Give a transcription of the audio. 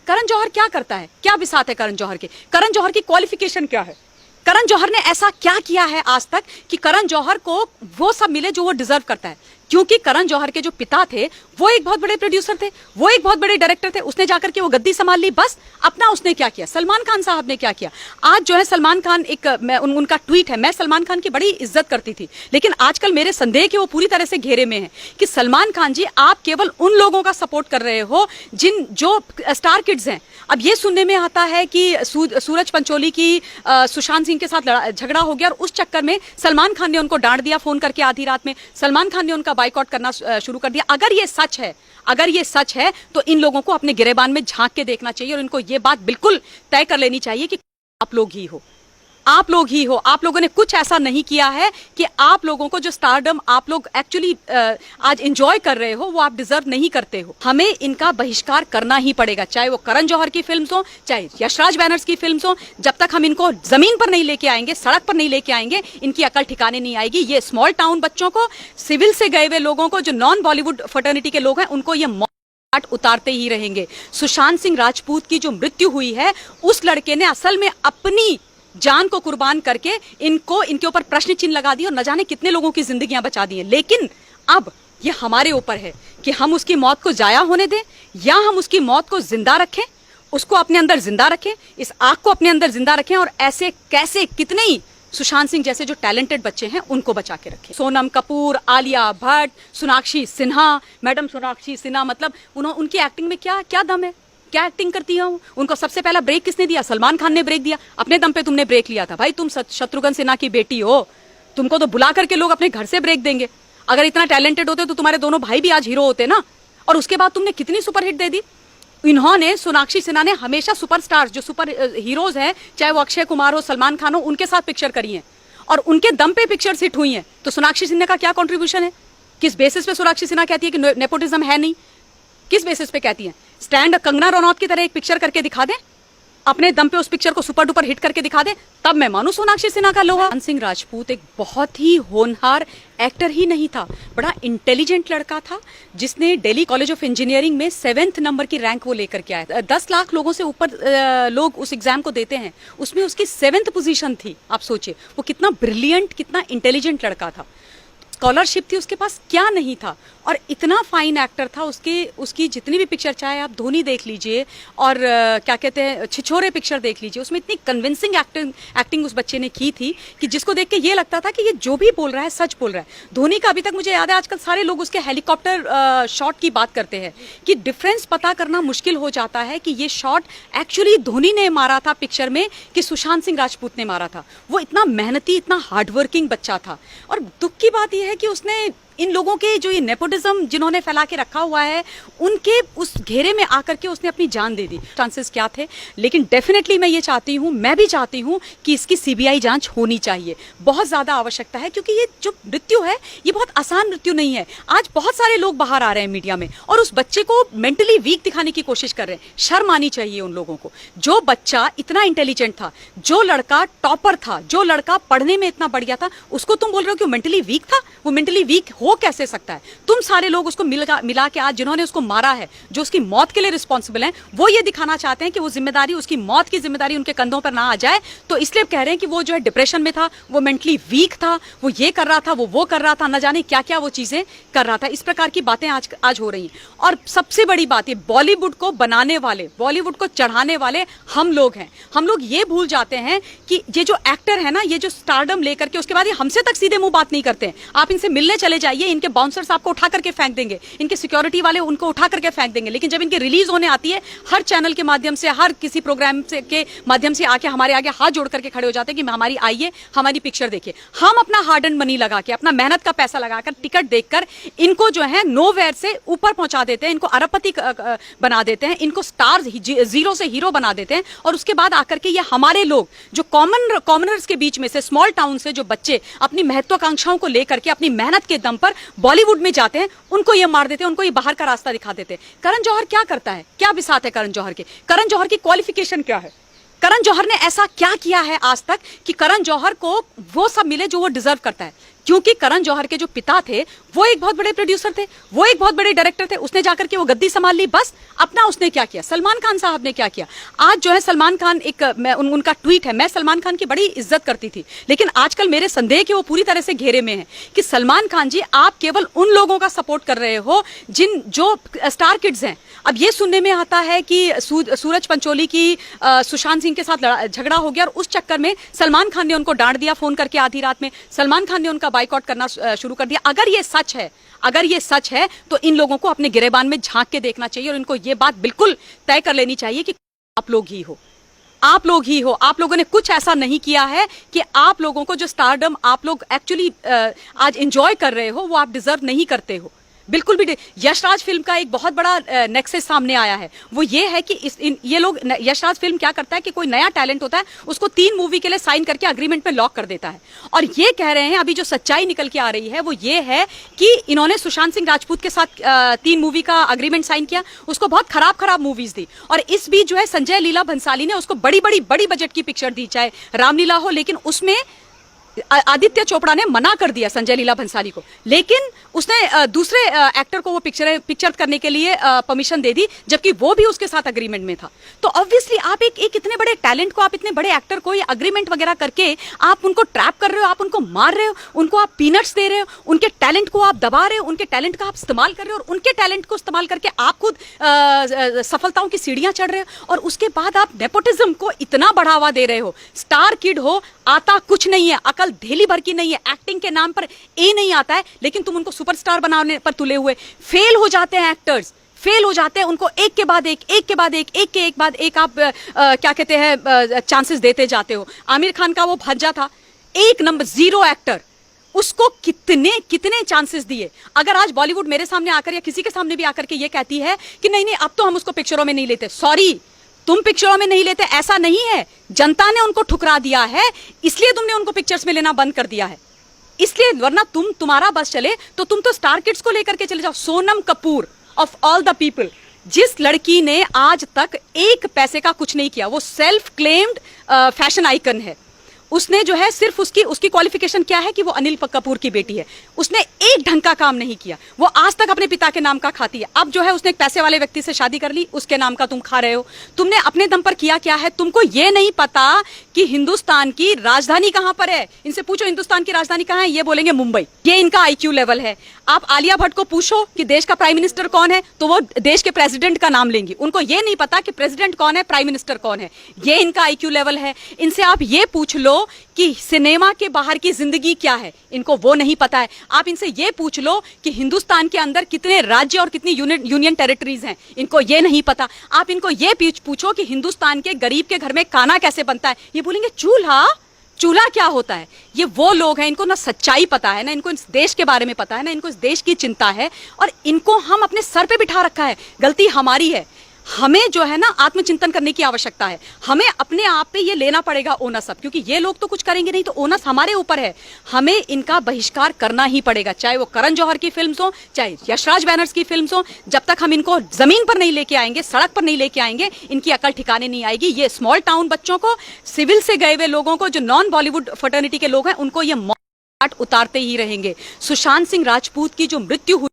करण जौहर क्या करता है, क्या बिसात है करण जौहर के, करण जौहर की क्वालिफिकेशन क्या है, करण जौहर ने ऐसा क्या किया है आज तक कि करण जौहर को वो सब मिले जो वो डिजर्व करता है। क्योंकि करण जौहर के जो पिता थे वो एक बहुत बड़े प्रोड्यूसर थे, वो एक बहुत बड़े डायरेक्टर थे, उसने जाकर के वो गद्दी संभाल ली। बस अपना उसने क्या किया, सलमान खान साहब ने क्या किया। आज जो है सलमान खान एक उनका ट्वीट है, मैं सलमान खान की बड़ी इज्जत करती थी, लेकिन आजकल मेरे संदेह कि वो पूरी तरह से घेरे में है कि सलमान खान जी आप केवल उन लोगों का सपोर्ट कर रहे हो जो स्टार किड्स हैं। अब ये सुनने में आता है कि सूरज पंचोली की सुशांत सिंह के साथ झगड़ा हो गया और उस चक्कर में सलमान खान ने उनको डांट दिया फोन करके आधी रात में, सलमान खान ने उनका बाइकआउट करना शुरू कर दिया। अगर ये सच है तो इन लोगों को अपने गिरेबान में झांक के देखना चाहिए और इनको ये बात बिल्कुल तय कर लेनी चाहिए कि आप लोग ही हो, आप लोगों ने कुछ ऐसा नहीं किया है कि आप लोगों को जो स्टारडम आप लोग एक्चुअली आज एंजॉय कर रहे हो वो आप डिजर्व नहीं करते हो। हमें इनका बहिष्कार करना ही पड़ेगा, चाहे वो करण जौहर की फिल्म्स हो, चाहे यशराज बैनर्स की फिल्म्स हो। जब तक हम इनको जमीन पर नहीं लेके आएंगे, सड़क पर नहीं लेके आएंगे, इनकी अकल ठिकाने नहीं आएगी। ये स्मॉल टाउन बच्चों को, सिविल से गए हुए लोगों को, जो नॉन बॉलीवुड फर्टर्निटी के लोग हैं, उनको ये उतारते ही रहेंगे। सुशांत सिंह राजपूत की जो मृत्यु हुई है, उस लड़के ने असल में अपनी जान को कुर्बान करके इनके ऊपर प्रश्न चिन्ह लगा दिए और न जाने कितने लोगों की जिंदगियां बचा दी हैं। लेकिन अब ये हमारे ऊपर है कि हम उसकी मौत को जाया होने दें या हम उसकी मौत को जिंदा रखें, उसको अपने अंदर जिंदा रखें, इस आग को अपने अंदर जिंदा रखें और ऐसे कैसे कितने ही सुशांत सिंह जैसे जो टैलेंटेड बच्चे हैं उनको बचा के रखें। सोनम कपूर, आलिया भट्ट, सोनाक्षी सिन्हा, मैडम सोनाक्षी सिन्हा, मतलब उनकी एक्टिंग में क्या दम है, क्या एक्टिंग करती है। उनको सबसे पहला ब्रेक किसने दिया? सलमान खान ने ब्रेक दिया। अपने दम पे तुमने ब्रेक लिया था। भाई तुम शत्रुघ्न सिन्हा की बेटी हो, तुमको तो बुला करके लोग अपने घर से ब्रेक देंगे। अगर इतना टैलेंटेड होते तो तुम्हारे दोनों भाई भी आज हीरो होते ना। और उसके बाद तुमने कितनी सुपरहिट दे दी। इन्होंने, सोनाक्षी सिन्हा ने हमेशा सुपरस्टार्स जो सुपर हीरोज हैं, चाहे वो अक्षय कुमार हो, सलमान खान हो, उनके साथ पिक्चर करी है और उनके दम पे पिक्चर्स हिट हुई हैं। तो सोनाक्षी सिन्हा का क्या कंट्रीब्यूशन है? किस बेसिस पे सोनाक्षी सिन्हा कहती है कि नेपोटिज्म है नहीं? किस बेसिस पे कहती है? स्टैंड कंगना रनौत की तरह एक पिक्चर करके दिखा दे, अपने दम पे उस पिक्चर को सुपर डुपर हिट करके दिखा दे, तब मैं मानू सोनाक्षी सिन्हा का लोहा। सुशांत सिंह राजपूत एक बहुत ही होनहार एक्टर ही नहीं था, बड़ा इंटेलिजेंट लड़का था, जिसने दिल्ली कॉलेज ऑफ इंजीनियरिंग में 7th नंबर की रैंक वो लेकर के आया। 10 लाख लोगों से ऊपर लोग उस एग्जाम को देते हैं, उसमें उसकी 7th पोजीशन थी। आप सोचिए वो कितना ब्रिलियंट, कितना इंटेलिजेंट लड़का था। स्कॉलरशिप थी उसके पास, क्या नहीं था, और इतना फाइन एक्टर था। उसकी जितनी भी पिक्चर, चाहे आप धोनी देख लीजिए और क्या कहते हैं छिछोरे पिक्चर देख लीजिए, उसमें इतनी कन्विंसिंग एक्टिंग उस बच्चे ने की थी कि जिसको देख के ये लगता था कि ये जो भी बोल रहा है सच बोल रहा है। धोनी का अभी तक मुझे याद है, आजकल सारे लोग उसके हेलीकॉप्टर शॉट की बात करते हैं कि डिफरेंस पता करना मुश्किल हो जाता है कि ये शॉट एक्चुअली धोनी ने मारा था पिक्चर में कि सुशांत सिंह राजपूत ने मारा था। वो इतना मेहनती, इतना हार्डवर्किंग बच्चा था। और दुख की बात यह है कि उसने इन लोगों के जो ये नेपोटिज्म जिन्होंने फैला के रखा हुआ है, उनके उस घेरे में आकर के उसने अपनी जान दे दी। चांसेस क्या थे, लेकिन डेफिनेटली मैं ये चाहती हूँ, मैं भी चाहती हूँ कि इसकी सीबीआई जांच होनी चाहिए, बहुत ज्यादा आवश्यकता है। क्योंकि ये जो मृत्यु है ये बहुत आसान मृत्यु नहीं है। आज बहुत सारे लोग बाहर आ रहे हैं मीडिया में और उस बच्चे को मेंटली वीक दिखाने की कोशिश कर रहे हैं। शर्म आनी चाहिए उन लोगों को। जो बच्चा इतना इंटेलिजेंट था, जो लड़का टॉपर था, जो लड़का पढ़ने में इतना बढ़िया था, उसको तुम बोल रहे हो कि मेंटली वीक था। वो मेंटली वीक हो कैसे सकता है? तुम सारे लोग उसको मिला के आज जिन्होंने उसको मारा है, जो उसकी मौत के लिए रिस्पॉन्सिबल हैं, वो ये दिखाना चाहते हैं कि वो जिम्मेदारी, उसकी मौत की जिम्मेदारी उनके कंधों पर ना आ जाए। तो इसलिए कह रहे हैं कि वो जो है डिप्रेशन में था, वो मेंटली वीक था, वो ये कर रहा था, वो कर रहा था, न जाने क्या क्या वो चीजें कर रहा था। इस प्रकार की बातें आज हो रही हैं। और सबसे बड़ी बात ये, बॉलीवुड को बनाने वाले, बॉलीवुड को चढ़ाने वाले हम लोग हैं। हम लोग ये भूल जाते हैं कि ये जो एक्टर है ना, ये जो स्टारडम लेकर के उसके बाद ये हमसे तक सीधे मुंह बात नहीं करते हैं। आप इनसे मिलने चले जाइए, इनके बाउंसर्स आपको उठा करके फेंक देंगे, इनके सिक्योरिटी वाले उनको उठा करके फेंक देंगे। लेकिन जब इनकी रिलीज होने आती है, हर चैनल के माध्यम से, हर किसी प्रोग्राम के माध्यम से आके हमारे आगे हाथ जोड़ करके खड़े हो जाते हैं कि हमारी आइए, हमारी पिक्चर देखिए। हम अपना हार्ड एंड मनी लगा के, अपना मेहनत का पैसा लगाकर, टिकट देखकर इनको जो है नोवेयर से ऊपर पहुंचा देते हैं, इनको अरबपति बना देते हैं, इनको स्टार, जीरो से हीरो बना देते हैं। और उसके बाद आकर के ये हमारे लोग जो कॉमनर्स के बीच में से, स्मॉल टाउन से जो बच्चे अपनी महत्वाकांक्षाओं को लेकर के अपनी मेहनत के दम पर बॉलीवुड में जाते हैं, उनको ये मार देते हैं, उनको ये बाहर का रास्ता दिखा देते हैं। करण जौहर क्या करता है, क्या बिसात है करण जौहर के, करण जौहर की क्वालिफिकेशन क्या है? करण जौहर ने ऐसा क्या किया है आज तक कि करण जौहर को वो सब मिले जो वो डिजर्व करता है? क्योंकि करण जौहर के जो पिता थे वो एक बहुत बड़े प्रोड्यूसर थे, वो एक बहुत बड़े डायरेक्टर थे, उसने जाकर के वो गद्दी संभाल ली, बस अपना उसने क्या किया। सलमान खान साहब ने क्या किया, आज जो है सलमान खान उनका ट्वीट है, मैं सलमान खान की बड़ी इज्जत करती थी, लेकिन आजकल मेरे संदेह कि वो पूरी तरह से घेरे में है कि सलमान खान जी आप केवल उन लोगों का सपोर्ट कर रहे हो जो स्टार किड्स हैं। अब ये सुनने में आता है कि सूरज पंचोली की सुशांत सिंह के साथ झगड़ा हो गया और उस चक्कर में सलमान खान ने उनको डांट दिया फोन करके आधी रात में, सलमान खान ने उनका बाइकआउट करना शुरू कर दिया। अगर ये सच है तो इन लोगों को अपने गिरेबान में झांक के देखना चाहिए और इनको ये बात बिल्कुल तय कर लेनी चाहिए कि आप लोग ही हो, आप लोगों ने कुछ ऐसा नहीं किया है कि आप लोगों को जो स्टारडम आप लोग एक्चुअली आज एंजॉय कर रहे हो वो आप डिजर्व नहीं करते हो, बिल्कुल भी। यशराज फिल्म का एक बहुत बड़ा नेक्सस सामने आया है, वो ये है कि ये लोग, यशराज फिल्म क्या करता है कि कोई नया टैलेंट होता है उसको 3 मूवी के लिए साइन करके अग्रीमेंट में लॉक कर देता है, और ये कह रहे हैं अभी जो सच्चाई निकल के आ रही है वो ये है कि इन्होंने सुशांत सिंह राजपूत के साथ 3 मूवी का अग्रीमेंट साइन किया, उसको बहुत खराब मूवीज दी, और इस बीच जो है संजय लीला भंसाली ने उसको बड़ी बजट की पिक्चर दी, चाहे रामलीला हो, लेकिन उसमें आदित्य चोपड़ा ने मना कर दिया संजय लीला भंसाली को, लेकिन उसने दूसरे एक्टर को वो पिक्चर करने के लिए परमिशन दे दी, जबकि वो भी उसके साथ अग्रीमेंट में था। तो ऑब्वियसली आप एक इतने बड़े टैलेंट को, आप इतने बड़े एक्टर को ये अग्रीमेंट वगैरह करके आप उनको ट्रैप कर रहे हो, आप उनको मार रहे हो, उनको आप पीनट्स दे रहे हो, उनके टैलेंट को आप दबा रहे हो, उनके टैलेंट का आप इस्तेमाल कर रहे हो, और उनके टैलेंट को इस्तेमाल करके आप खुद सफलताओं की सीढ़ियां चढ़ रहे हो, और उसके बाद आप नेपोटिज्म को इतना बढ़ावा दे रहे हो। स्टार किड हो, आता कुछ नहीं है, अकल धेली भर की नहीं है, एक्टिंग के नाम पर नहीं आता है, लेकिन तुम उनको सुपरस्टार बनाने पर तुले हुए, फेल हो जाते हैं एक्टर्स, फेल हो जाते हैं, उनको एक के बाद एक आप क्या कहते हैं चांसेस देते जाते हो। आमिर खान का वो भांजा था, 1 नंबर 0 एक्टर, उसको कितने चांसेस दिए। अगर आज बॉलीवुड मेरे सामने आकर या किसी के सामने भी आकर के ये कहती है कि नहीं अब तो हम उसको पिक्चरों में नहीं लेते, सॉरी, तुम पिक्चरों में नहीं लेते ऐसा नहीं है, जनता ने उनको ठुकरा दिया है, इसलिए तुमने उनको पिक्चर्स में लेना बंद कर दिया है, इसलिए, वरना तुम्हारा बस चले तो तुम तो स्टार किड्स को लेकर के चले जाओ। Sonam Kapoor of all the people, जिस लड़की ने आज तक 1 पैसे का कुछ नहीं किया, वो सेल्फ क्लेम्ड फैशन आइकन है, उसने जो है सिर्फ उसकी क्वालिफिकेशन क्या है कि वो अनिल कपूर की बेटी है, उसने एक ढंग का काम नहीं किया, वो आज तक अपने पिता के नाम का खाती है। अब जो है उसने एक पैसे वाले व्यक्ति से शादी कर ली, उसके नाम का तुम खा रहे हो। तुमने अपने दम पर किया क्या है, तुमको ये नहीं पता कि हिंदुस्तान की राजधानी कहां पर है। इनसे पूछो हिंदुस्तान की राजधानी कहां है, ये बोलेंगे मुंबई, ये इनका IQ लेवल है। आप आलिया भट्ट को पूछो कि देश का प्राइम मिनिस्टर कौन है, तो वो देश के प्रेसिडेंट का नाम लेंगी, उनको ये नहीं पता कि प्रेसिडेंट कौन है, प्राइम मिनिस्टर कौन है, ये इनका IQ लेवल है। इनसे आप ये पूछ लो कि सिनेमा के बाहर की जिंदगी क्या है, इनको वो नहीं पता है। आप इनसे ये पूछ लो कि हिंदुस्तान के अंदर कितने राज्य और कितनी यूनियन टेरिटरीज हैं, इनको ये नहीं पता। आप इनको ये पूछो कि हिंदुस्तान के गरीब के घर में खाना कैसे बनता है, ये बोलेंगे चूल्हा क्या होता है। ये वो लोग हैं, इनको ना सच्चाई पता है, ना इनको इस देश के बारे में पता है, ना इनको इस देश की चिंता है, और इनको हम अपने सर पे बिठा रखा है। गलती हमारी है, हमें जो है ना आत्मचिंतन करने की आवश्यकता है, हमें अपने आप पे ये लेना पड़ेगा ओनरशिप, क्योंकि ये लोग तो कुछ करेंगे नहीं, तो ओनरशिप हमारे ऊपर है, हमें इनका बहिष्कार करना ही पड़ेगा, चाहे वो करण जौहर की फिल्म्स हो, चाहे यशराज बैनर्स की फिल्म्स हो। जब तक हम इनको जमीन पर नहीं लेके आएंगे, सड़क पर नहीं लेके आएंगे, इनकी अकल ठिकाने नहीं आएगी। ये स्मॉल टाउन बच्चों को, सिविल से गए हुए लोगों को, जो नॉन बॉलीवुड फर्टर्निटी के लोग हैं, उनको ये उतारते ही रहेंगे। सुशांत सिंह राजपूत की जो मृत्यु हुई